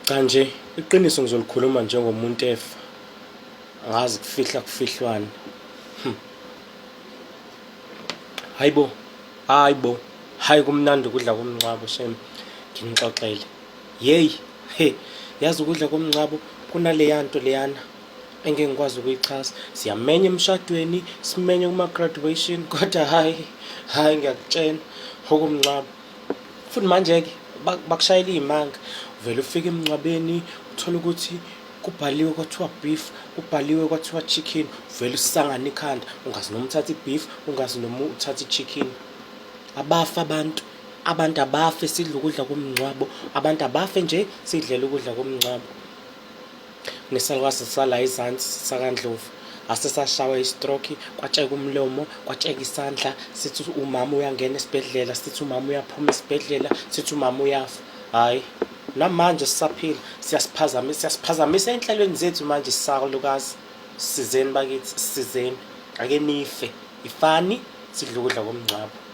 Cha nje iqiniso ngizolikhuluma njengomuntu efa, angazi kufihla kufihlwane. Hayi kumnandi ukudla komngcwabo shame, nginixoxele. He, yazi ukudla komngcwabo kunaleya nto leyana engeke ngikwazi ukuyichaza. Siyamenya emshadweni, simenye kuma-graduation, kodwa hayi ngiyakutshena okomngcwabo. Futhi manje-ke bakushayela iy'manga, uvele ufike emngcwabeni uthole ukuthi kubhaliwe kwathiwa beef, kubhaliwe kwathiwa chicken, uvele usisangane ikhanda, ungazi noma uthatha i-beef, ungazi noma uthatha i-chicken. Abafe abantu abafe sidle ukudla komngcwabo, abantu abafe nje sidlela ukudla komngcwabo. Nesalukwazi sala izansi sakaNdlovu asesashawa i-stroke, kwatsheka umlomo, kwatsheka isandla, sithi umama uyangena esibhedlela, sithi umama uyaphuma esibhedlela, sithi umama uyafa. Hhayi namanje sisaphila, siyasiphazamisa ey'nhlelweni zethu manje salukazi. Sisizeni bakithi, sisizeni, ake nife ifani sidle ukudla komngcwabo.